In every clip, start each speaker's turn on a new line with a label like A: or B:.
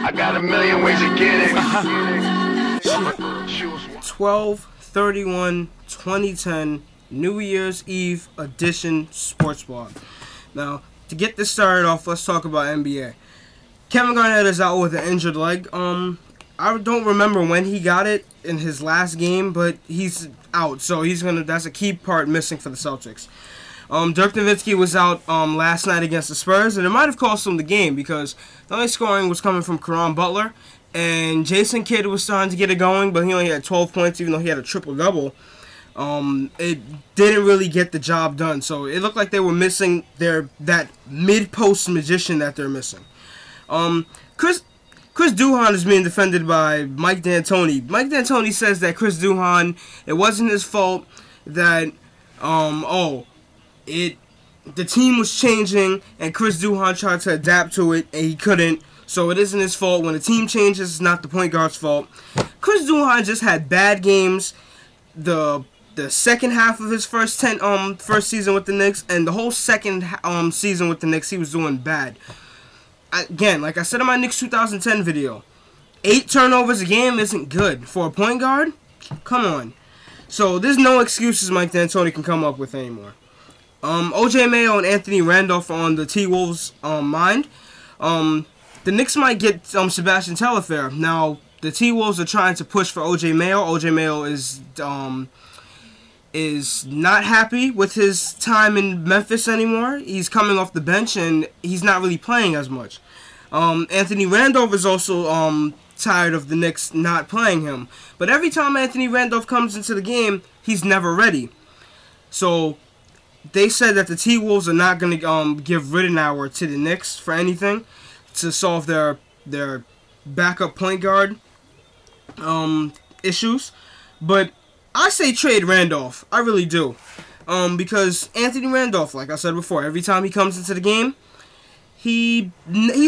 A: I got a million ways to get it.
B: 12/31/2010 New Year's Eve edition sports blog. Now, to get this started off, let's talk about NBA. Kevin Garnett is out with an injured leg. I don't remember when he got it in his last game, but he's out, so that's a key part missing for the Celtics. Dirk Nowitzki was out last night against the Spurs, and it might have cost him the game because the only scoring was coming from Caron Butler, and Jason Kidd was starting to get it going, but he only had 12 points even though he had a triple-double. It didn't really get the job done, so it looked like they were missing that mid-post magician that they're missing. Chris Duhon is being defended by Mike D'Antoni. Mike D'Antoni says that Chris Duhon, it wasn't his fault, that the team was changing and Chris Duhon tried to adapt to it and he couldn't, so it isn't his fault. When the team changes, it's not the point guard's fault. Chris Duhon just had bad games the second half of his first season with the Knicks, and the whole second season with the Knicks he was doing bad. Again, like I said in my Knicks 2010 video, 8 turnovers a game isn't good for a point guard. Come on. So there's no excuses Mike D'Antoni can come up with anymore. OJ Mayo and Anthony Randolph are on the T-Wolves' mind. The Knicks might get Sebastian Telfair. Now, the T-Wolves are trying to push for OJ Mayo. OJ Mayo is not happy with his time in Memphis anymore. He's coming off the bench, and he's not really playing as much. Anthony Randolph is also tired of the Knicks not playing him. But every time Anthony Randolph comes into the game, he's never ready. So they said that the T-Wolves are not going to give Ridenour to the Knicks for anything to solve their backup point guard issues. But I say trade Randolph. I really do. Because Anthony Randolph, like I said before, every time he comes into the game, he's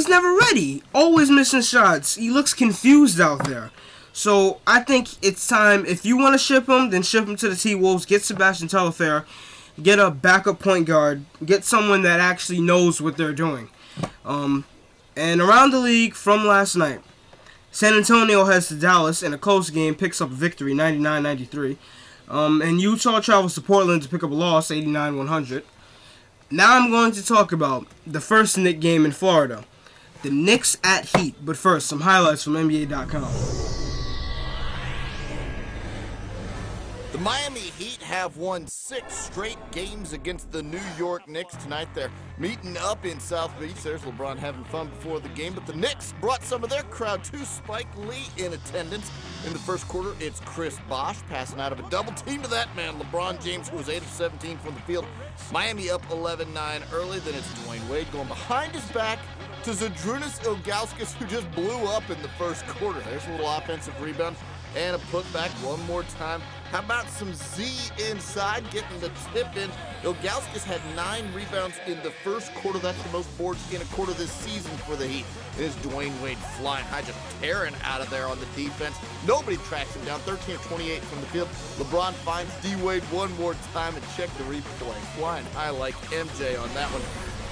B: never ready. Always missing shots. He looks confused out there. So I think it's time, if you want to ship him, then ship him to the T-Wolves. Get Sebastian Telfair. Get a backup point guard. Get someone that actually knows what they're doing. And around the league from last night, San Antonio heads to Dallas in a close game, picks up a victory, 99-93. And Utah travels to Portland to pick up a loss, 89-100. Now I'm going to talk about the first Knick game in Florida. The Knicks at Heat. But first, some highlights from NBA.com.
C: The Miami Heat have won 6 straight games against the New York Knicks. Tonight they're meeting up in South Beach. There's LeBron having fun before the game, but the Knicks brought some of their crowd to Spike Lee in attendance. In the first quarter, it's Chris Bosh passing out of a double team to that man, LeBron James, who was 8 of 17 from the field. Miami up 11-9 early. Then it's Dwayne Wade going behind his back to Zydrunas Ilgauskas, who just blew up in the first quarter. There's a little offensive rebound and a putback one more time. How about some Z inside, getting the tip in? Ilgauskas had 9 rebounds in the first quarter. That's the most boards in a quarter this season for the Heat. There's Dwayne Wade flying high, just tearing out of there on the defense. Nobody tracks him down, 13 of 28 from the field. LeBron finds D-Wade one more time, and check the replay. Flying high like MJ on that one.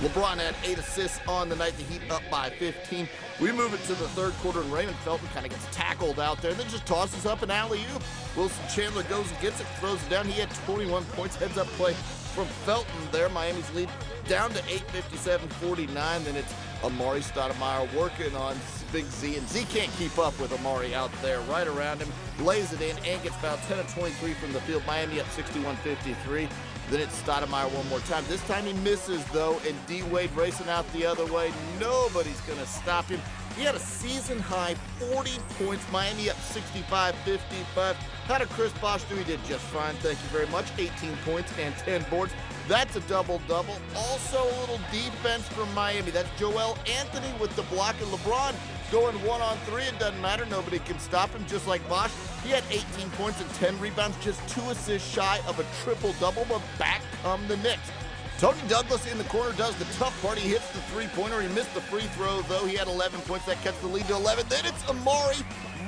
C: LeBron had 8 assists on the night. The Heat up by 15. We move it to the third quarter, and Raymond Felton kind of gets tackled out there, then just tosses up an alley-oop. Wilson Chandler goes and gets it, throws it down. He had 21 points. Heads-up play from Felton there. Miami's lead down to 8:57-49. Then it's Amari Stoudemire working on Big Z, and Z can't keep up with Amari out there. Right around him, lays it in, and gets fouled. 10 of 23 from the field. Miami up 61-53. Then it's Stoudemire one more time. This time he misses, though, and D-Wade racing out the other way. Nobody's going to stop him. He had a season-high 40 points. Miami up 65-55. How did Chris Bosh do? He did just fine, thank you very much. 18 points and 10 boards. That's a double-double. Also a little defense from Miami. That's Joel Anthony with the block, and LeBron going 1-on-3. It doesn't matter. Nobody can stop him, just like Bosh. He had 18 points and 10 rebounds, just 2 assists shy of a triple-double, but back come the Knicks. Tony Douglas in the corner does the tough part. He hits the three-pointer. He missed the free throw, though. He had 11 points. That cuts the lead to 11. Then it's Amari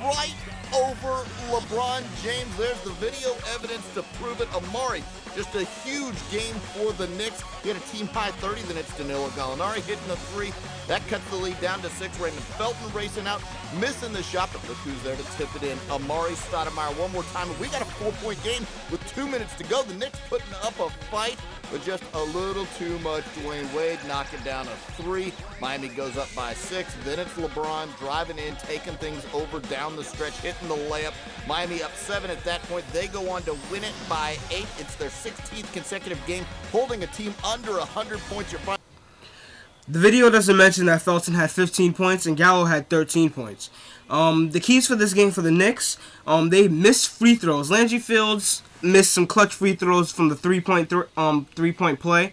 C: right over LeBron James. There's the video evidence to prove it. Amari, just a huge game for the Knicks. He had a team-high 30. The Knicks, Danilo Gallinari hitting the three. That cuts the lead down to 6. Raymond Felton racing out, missing the shot, but look who's there to tip it in. Amari Stoudemire one more time. And we got a 4-point game with 2 minutes to go. The Knicks putting up a fight, but just a little too much. Dwayne Wade knocking down a 3. Miami goes up by 6. Then it's LeBron driving in, taking things over down the stretch, hitting the layup. Miami up 7 at that point. They go on to win it by 8. It's their 16th consecutive game, holding a team under 100 points.
B: The video doesn't mention that Felton had 15 points and Gallo had 13 points. The keys for this game for the Knicks, they missed free throws. Landry Fields missed some clutch free throws from the three-point play.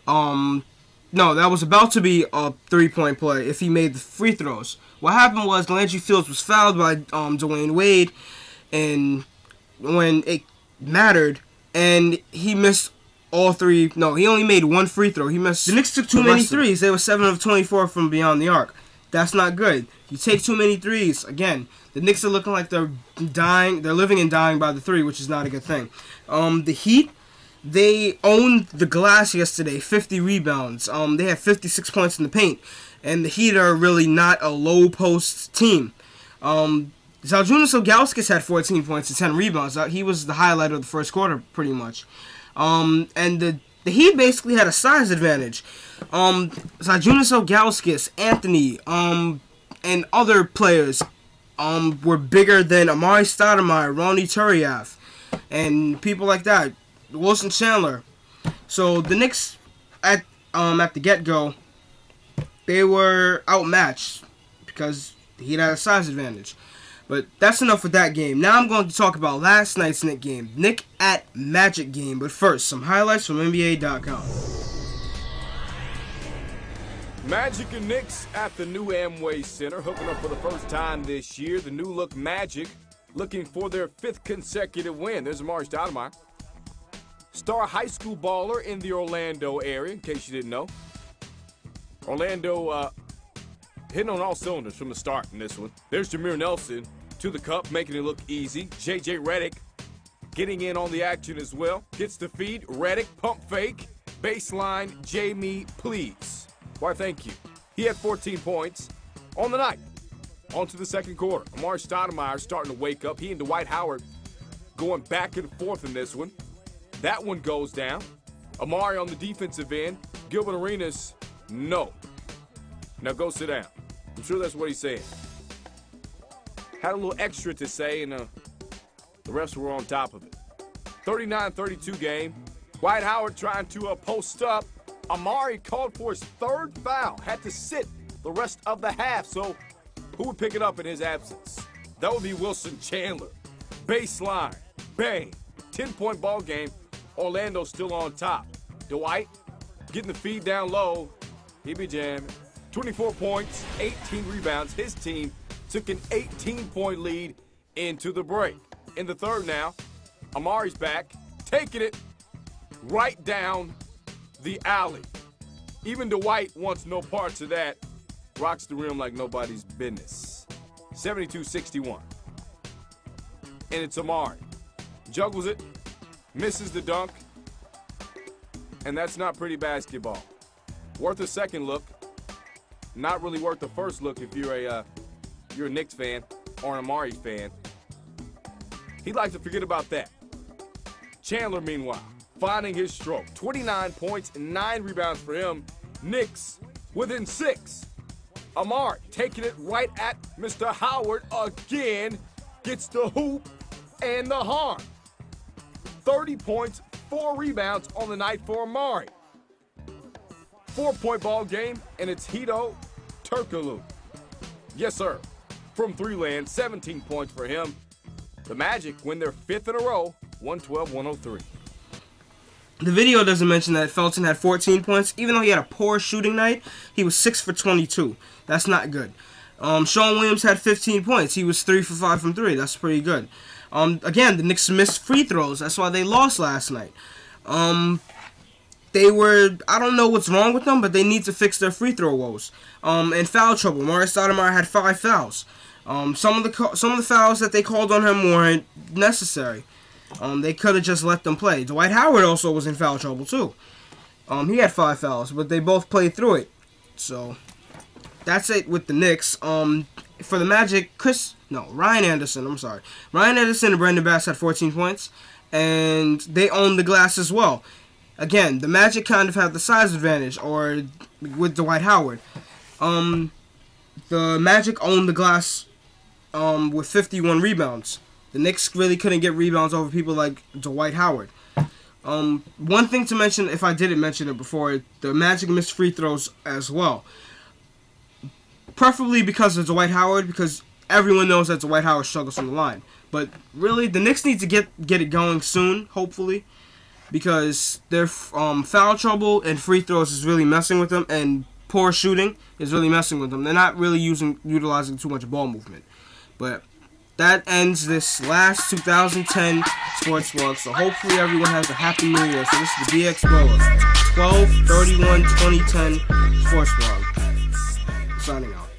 B: No, that was about to be a three-point play if he made the free throws. What happened was Landry Fields was fouled by Dwayne Wade, and when it mattered, and he missed all 3. No, he only made 1 free throw. He missed. The Knicks took too many threes. They were 7 of 24 from beyond the arc. That's not good. You take too many threes. Again, the Knicks are looking like they're dying. They're living and dying by the 3, which is not a good thing. The Heat, they owned the glass yesterday. 50 rebounds. They had 56 points in the paint. And the Heat are really not a low post team. Zydrunas Ilgauskas had 14 points and 10 rebounds. He was the highlight of the first quarter, pretty much. And the Heat basically had a size advantage. Zydrunas Ilgauskas, Anthony, and other players were bigger than Amari Stoudemire, Ronnie Turiaf, and people like that. Wilson Chandler. So the Knicks at the get-go, they were outmatched because the Heat had a size advantage. But that's enough with that game. Now I'm going to talk about last night's Knick game. Knick at Magic game. But first, some highlights from NBA.com.
D: Magic and Knicks at the new Amway Center, hooking up for the first time this year. The new look Magic looking for their 5th consecutive win. There's Amari Stoudemire, star high school baller in the Orlando area, in case you didn't know. Orlando hitting on all cylinders from the start in this one. There's Jameer Nelson to the cup, making it look easy. J.J. Redick getting in on the action as well. Gets the feed. Redick, pump fake. Baseline, Jamie, please. Why, thank you. He had 14 points on the night. On to the second quarter. Amari Stoudemire starting to wake up. He and Dwight Howard going back and forth in this one. That one goes down. Amari on the defensive end. Gilbert Arenas, no. Now go sit down. I'm sure that's what he's saying. Had a little extra to say, and the refs were on top of it. 39-32 game. Dwight Howard trying to post up. Amari called for his 3rd foul. Had to sit the rest of the half. So who would pick it up in his absence? That would be Wilson Chandler. Baseline. Bang. 10-point ball game. Orlando still on top. Dwight getting the feed down low. He be jamming. 24 points, 18 rebounds. His team took an 18-point lead into the break. In the third now, Amari's back, taking it right down the alley. Even Dwight wants no parts of that. Rocks the rim like nobody's business. 72-61. And it's Amari. Juggles it, misses the dunk, and that's not pretty basketball. Worth a second look. Not really worth the first look if you're a Knicks fan or an Amari fan. He'd like to forget about that. Chandler, meanwhile, finding his stroke. 29 points and 9 rebounds for him. Knicks within 6. Amari taking it right at Mr. Howard again. Gets the hoop and the harm. 30 points, 4 rebounds on the night for Amari. 4-point ball game, and it's Hedo Turkoglu. Yes, sir. From 3 land, 17 points for him. The Magic win their 5th in a row, 112-103.
B: The video doesn't mention that Felton had 14 points. Even though he had a poor shooting night, he was 6 for 22. That's not good. Sean Williams had 15 points. He was 3 for 5 from 3. That's pretty good. Again, the Knicks missed free throws. That's why they lost last night. I don't know what's wrong with them, but they need to fix their free throw woes. And foul trouble. Amari Stoudemire had 5 fouls. Some of the fouls that they called on him weren't necessary. They could have just let them play. Dwight Howard also was in foul trouble too. He had 5 fouls, but they both played through it. So that's it with the Knicks. For the Magic, Ryan Anderson. I'm sorry, Ryan Anderson and Brandon Bass had 14 points, and they owned the glass as well. Again, the Magic kind of have the size advantage, or with Dwight Howard. The Magic owned the glass with 51 rebounds. The Knicks really couldn't get rebounds over people like Dwight Howard. One thing to mention, if I didn't mention it before, the Magic missed free throws as well. Preferably because of Dwight Howard, because everyone knows that Dwight Howard struggles from the line. But really, the Knicks need to get it going soon, hopefully, because their foul trouble and free throws is really messing with them, and poor shooting is really messing with them. They're not really utilizing too much ball movement. But that ends this last 2010 sports vlog. So hopefully everyone has a happy new year. So this is the BX Blower 12/31/2010 sports vlog. Signing out.